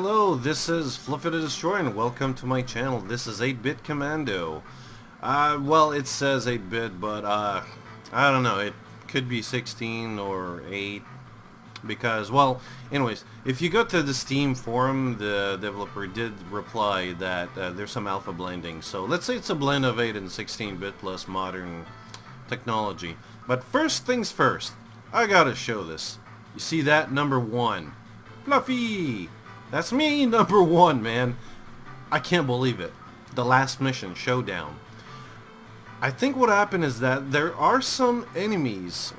Hello, this is Fluffy the Destroyer and welcome to my channel. This is 8-bit commando. Well, it says 8-bit, but I don't know, it could be 16 or 8 because, well, anyways, if you go to the Steam forum, the developer did reply that there's some alpha blending. So let's say it's a blend of 8 and 16-bit plus modern technology. But first things first, I gotta show this. You see that? Number 1. Fluffy! That's me, number 1, man. I can't believe it. The last mission, Showdown. I think what happened is that there are some enemies,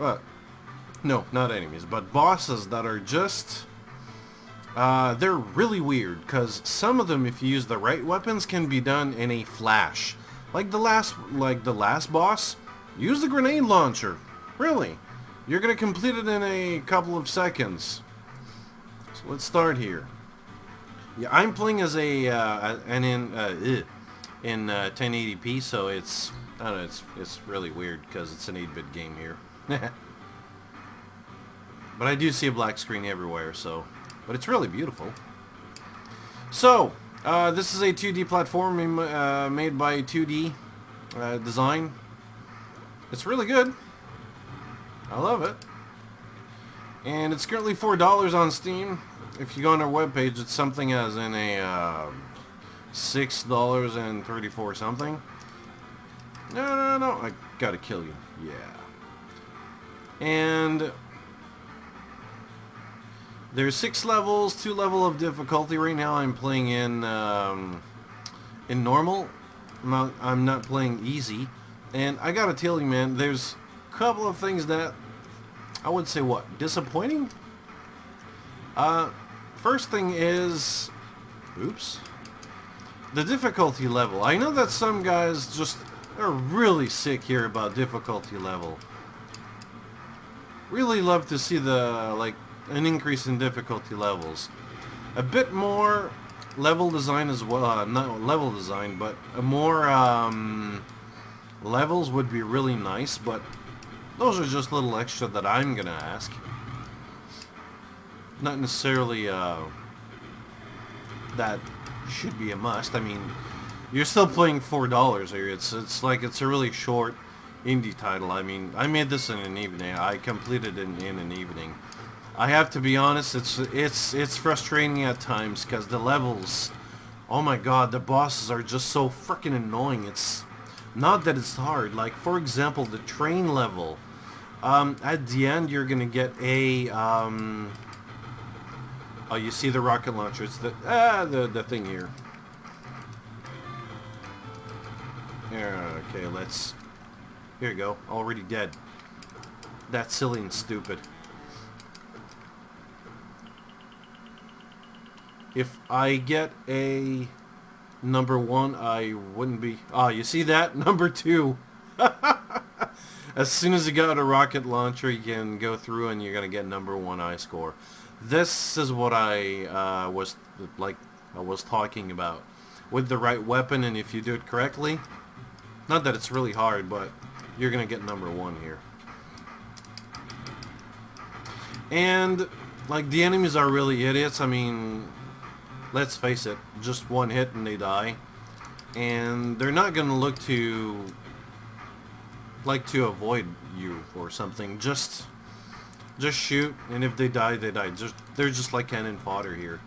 no, not enemies, but bosses that are just, they're really weird, because some of them, if you use the right weapons, can be done in a flash. Like the last boss, use the grenade launcher. Really. You're going to complete it in a couple of seconds. So let's start here. Yeah, I'm playing as a in 1080p, so it's, I don't know, it's really weird because it's an 8-bit game here. But I do see a black screen everywhere, so, but it's really beautiful. So this is a 2D platform made by 2D Design. It's really good. I love it. And it's currently $4 on Steam. If you go on our webpage, it's something as in a $6.34 something. No, I gotta kill you. Yeah. And there's 6 levels, 2 level of difficulty. Right now I'm playing in normal. I'm not playing easy. And I gotta tell you, man, there's a couple of things that I would say disappointing? First thing is, oops, the difficulty level. I know that some guys just are really sick here about difficulty level. Really love to see an increase in difficulty levels. A bit more level design as well, not level design, but more levels would be really nice, but those are just little extra that I'm gonna ask. Not necessarily that should be a must. I mean, you're still playing $4 here. It's like it's a really short indie title. I mean, I made this in an evening. I completed it in an evening. I have to be honest, it's frustrating at times because the levels, oh my god, the bosses are just so freaking annoying. It's not that it's hard. Like, for example, the train level. At the end, you're gonna get a oh, you see the rocket launcher? It's the thing here. Yeah, okay, here you go. Already dead. That's silly and stupid. If I get a number 1, I wouldn't be... Ah, you see that? Number 2. As soon as you got a rocket launcher, you can go through and you're going to get number 1 I score. This is what I was talking about. With the right weapon, and if you do it correctly, not that it's really hard, but you're going to get number 1 here. And, like, the enemies are really idiots. I mean, let's face it, just one hit and they die. And they're not going to look to avoid you or something. Just shoot, and if they die, they die. They're just like cannon fodder here,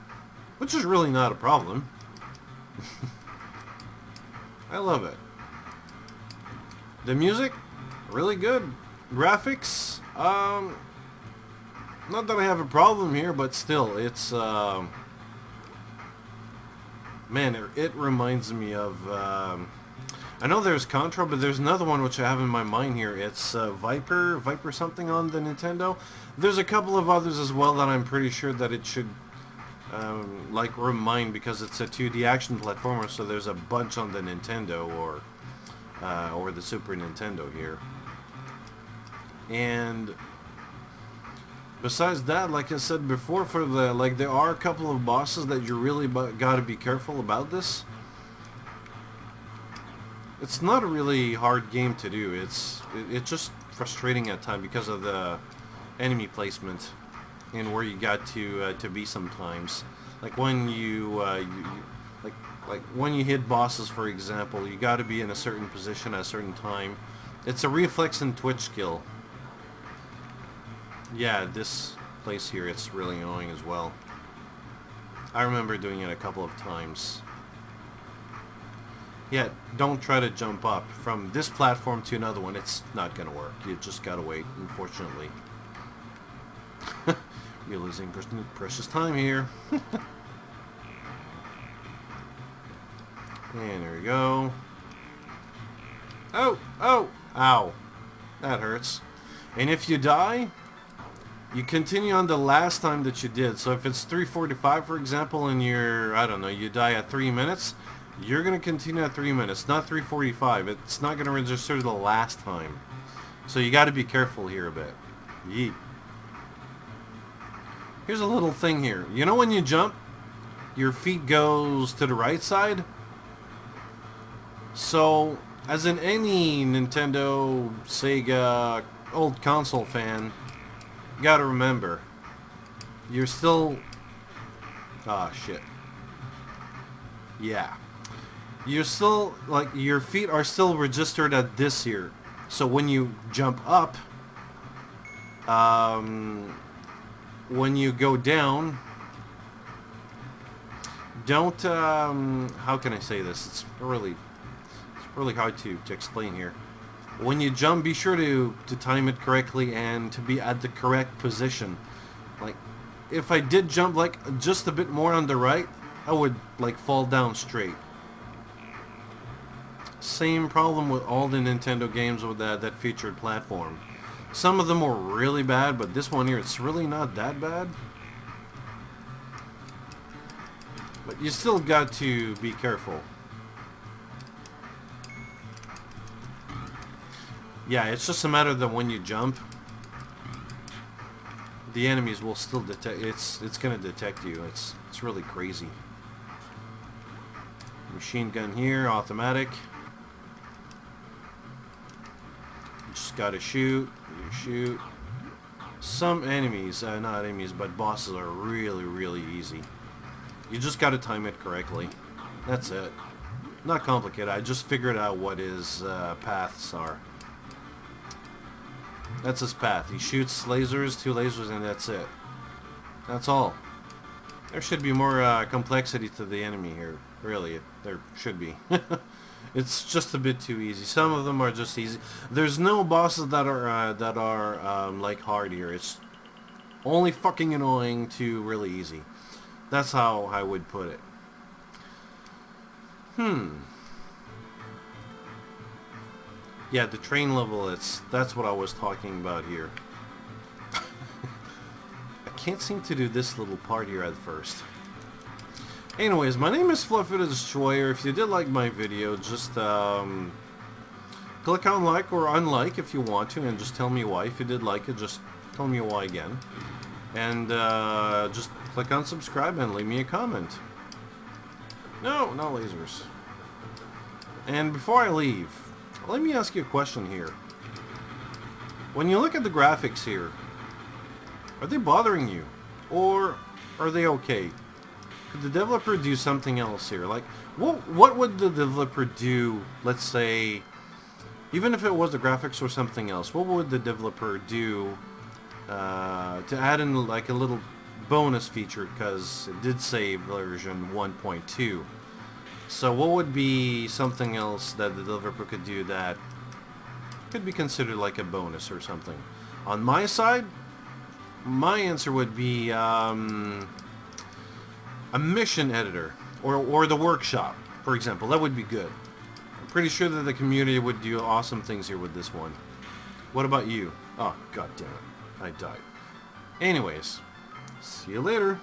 which is really not a problem. I love it. The music, really good. Graphics, not that I have a problem here, but still, it's man, it reminds me of I know there's Contra, but there's another one which I have in my mind here. It's Viper something on the Nintendo. There's a couple of others as well that I'm pretty sure that it should remind, because it's a 2D action platformer. So there's a bunch on the Nintendo or the Super Nintendo here. And besides that, like I said before, there are a couple of bosses that you really got to be careful about this. It's not a really hard game to do. It's just frustrating at times because of the enemy placement and where you got to be sometimes. Like when like when you hit bosses, for example, you got to be in a certain position at a certain time. It's a reflex and twitch skill. Yeah, this place here, it's really annoying as well. I remember doing it a couple of times. Yeah, don't try to jump up from this platform to another one. It's not gonna work. You just gotta wait, unfortunately. You're losing precious time here. And there we go. Oh! Oh! Ow. That hurts. And if you die, you continue on the last time that you did. So if it's 3:45, for example, and you're, I don't know, you die at 3 minutes, you're going to continue at 3 minutes, not 3:45. It's not going to register the last time. So you got to be careful here a bit. Yeet. Here's a little thing here. You know when you jump, your feet goes to the right side? So, as in any Nintendo, Sega, old console fan, you gotta remember, you're still... Ah, shit. Yeah. You're still, like, your feet are still registered at this here. So when you jump up, when you go down, don't, how can I say this? It's really hard to explain here. When you jump, be sure to time it correctly and to be at the correct position. Like, if I did jump like just a bit more on the right, I would like fall down straight. Same problem with all the Nintendo games with that featured platform. Some of them were really bad, but this one here, it's really not that bad. But you still got to be careful. Yeah, it's just a matter that when you jump, the enemies will still detect. It's gonna detect you. It's really crazy. Machine gun here, automatic. You just gotta shoot. You shoot. Some enemies, not enemies, but bosses are really easy. You just gotta time it correctly. That's it. Not complicated. I just figured out what his paths are. That's his path. He shoots lasers, 2 lasers, and that's it. That's all. There should be more complexity to the enemy here. Really, there should be. It's just a bit too easy. Some of them are just easy. There's no bosses that are like hard here. It's only fucking annoying to really easy. That's how I would put it. Yeah, the train level, that's what I was talking about here. I can't seem to do this little part here at first. Anyways, my name is Fluffy the Destroyer. If you did like my video, just click on like or unlike if you want to, and just tell me why. If you did like it, just tell me why again. And just click on subscribe and leave me a comment. No lasers. And before I leave, let me ask you a question here. When you look at the graphics here, are they bothering you? Or are they okay? Could the developer do something else here? Like, what would the developer do, let's say, even if it was the graphics or something else, what would the developer do to add in like a little bonus feature, because it did say version 1.2. So what would be something else that the developer could do that could be considered like a bonus or something? On my side, my answer would be a mission editor or the workshop, for example. That would be good. I'm pretty sure that the community would do awesome things here with this one. What about you? Oh, god damn it. I died. Anyways, see you later.